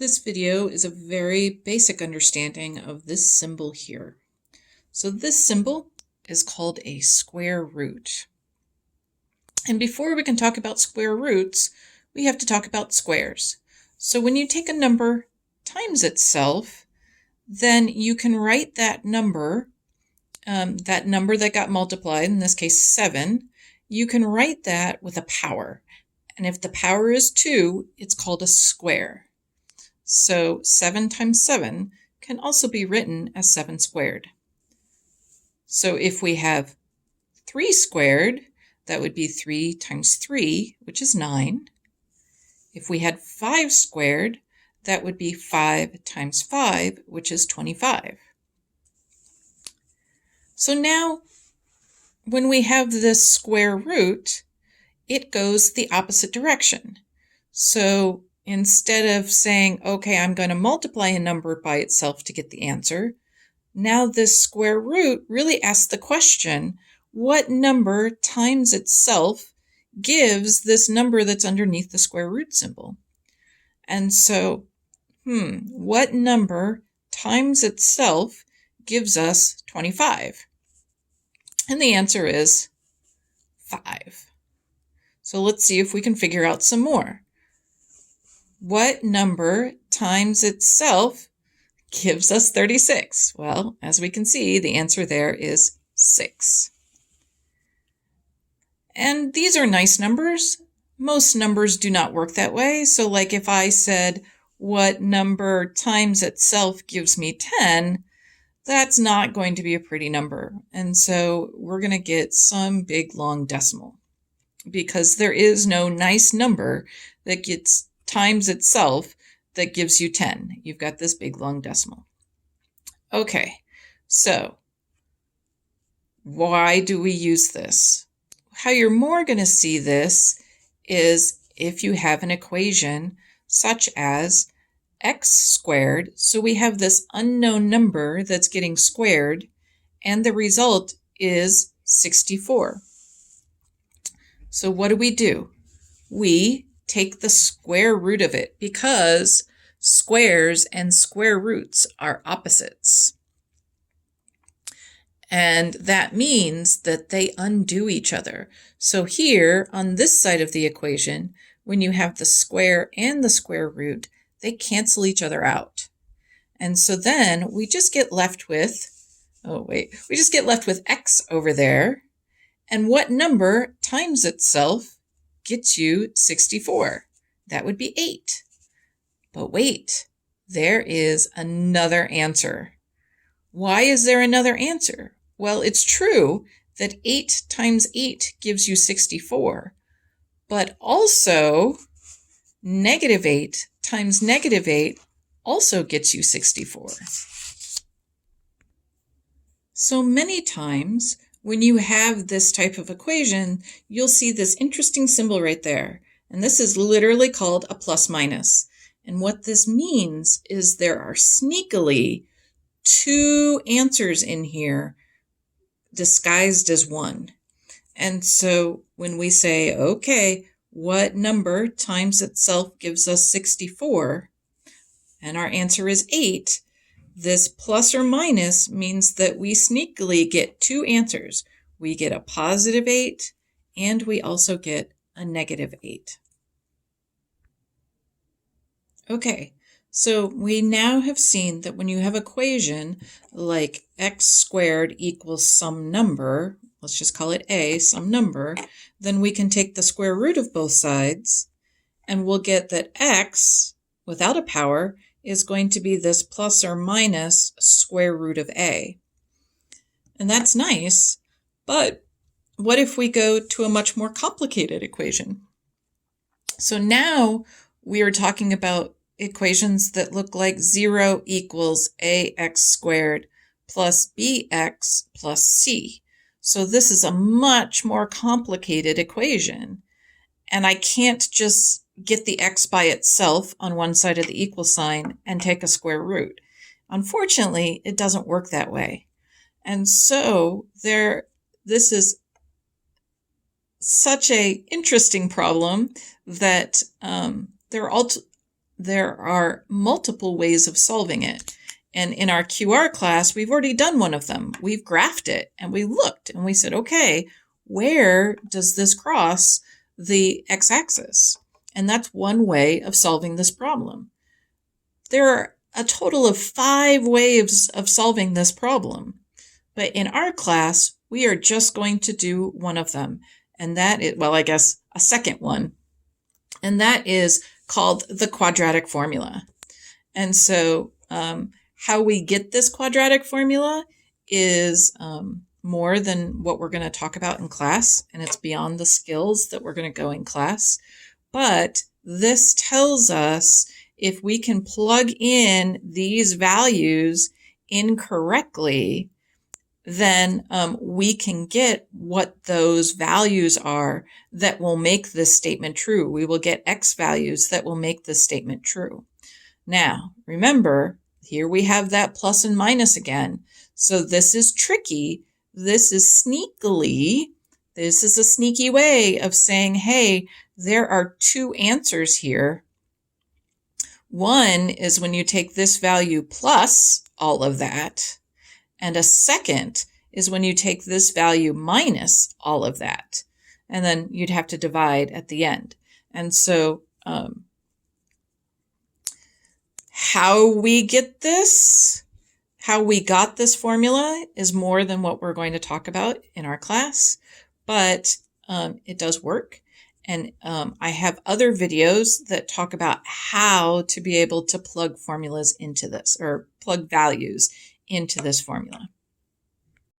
This video is a very basic understanding of this symbol here. So this symbol is called a square root. And before we can talk about square roots, we have to talk about squares. So when you take a number times itself, then you can write that number that got multiplied, in this case 7, you can write that with a power. And if the power is 2, it's called a square. So 7 times 7 can also be written as 7 squared. So if we have 3 squared, that would be 3 times 3, which is 9. If we had 5 squared, that would be 5 times 5, which is 25. So now, when we have this square root, it goes the opposite direction. So instead of saying, okay, I'm going to multiply a number by itself to get the answer, now this square root really asks the question, what number times itself gives this number that's underneath the square root symbol? And so, what number times itself gives us 25? And the answer is 5. So let's see if we can figure out some more. What number times itself gives us 36? Well, as we can see, the answer there is 6. And these are nice numbers. Most numbers do not work that way. So like if I said, what number times itself gives me 10, that's not going to be a pretty number. And so we're going to get some big long decimal, because there is no nice number that gets times itself that gives you 10. You've got this big long decimal. Okay, so why do we use this? How you're more going to see this is if you have an equation such as x squared. So we have this unknown number that's getting squared, and the result is 64. So what do? We take the square root of it, because squares and square roots are opposites. And that means that they undo each other. So here on this side of the equation, when you have the square and the square root, they cancel each other out. And so then we just get left with, x over there. And what number times itself gets you 64? That would be 8. But wait, there is another answer. Why is there another answer? Well, it's true that 8 times 8 gives you 64, but also negative 8 times negative 8 also gets you 64. So many times when you have this type of equation, you'll see this interesting symbol right there. And this is literally called a plus minus. And what this means is there are sneakily 2 answers in here disguised as 1. And so when we say, okay, what number times itself gives us 64? And our answer is 8. This plus or minus means that we sneakily get 2 answers. We get a positive 8, and we also get a negative 8. Okay, so we now have seen that when you have an equation like x squared equals some number, let's just call it a, some number, then we can take the square root of both sides, and we'll get that x, without a power, is going to be this plus or minus square root of a. And that's nice, but what if we go to a much more complicated equation? So now we are talking about equations that look like 0 equals ax squared plus bx plus c. So this is a much more complicated equation. And I can't just get the x by itself on one side of the equal sign and take a square root. Unfortunately, it doesn't work that way. And so this is such an interesting problem that there are there are multiple ways of solving it. And in our QR class, we've already done one of them. We've graphed it and we looked and we said, okay, where does this cross the x-axis? And that's one way of solving this problem. There are a total of 5 ways of solving this problem. But in our class, we are just going to do one of them. And that is, well, I guess a second one. And that is called the quadratic formula. And so how we get this quadratic formula is more than what we're going to talk about in class. And it's beyond the skills that we're going to go in class. But this tells us if we can plug in these values incorrectly, then we can get what those values are that will make this statement true. We will get x values that will make this statement true. Now, remember, here we have that plus and minus again. So this is tricky. This is sneakily. This is a sneaky way of saying, hey, there are 2 answers here. One is when you take this value plus all of that. And a second is when you take this value minus all of that. And then you'd have to divide at the end. And so how we get this, how we got this formula is more than what we're going to talk about in our class, but it does work. And I have other videos that talk about how to be able to plug formulas into this, or plug values into this formula.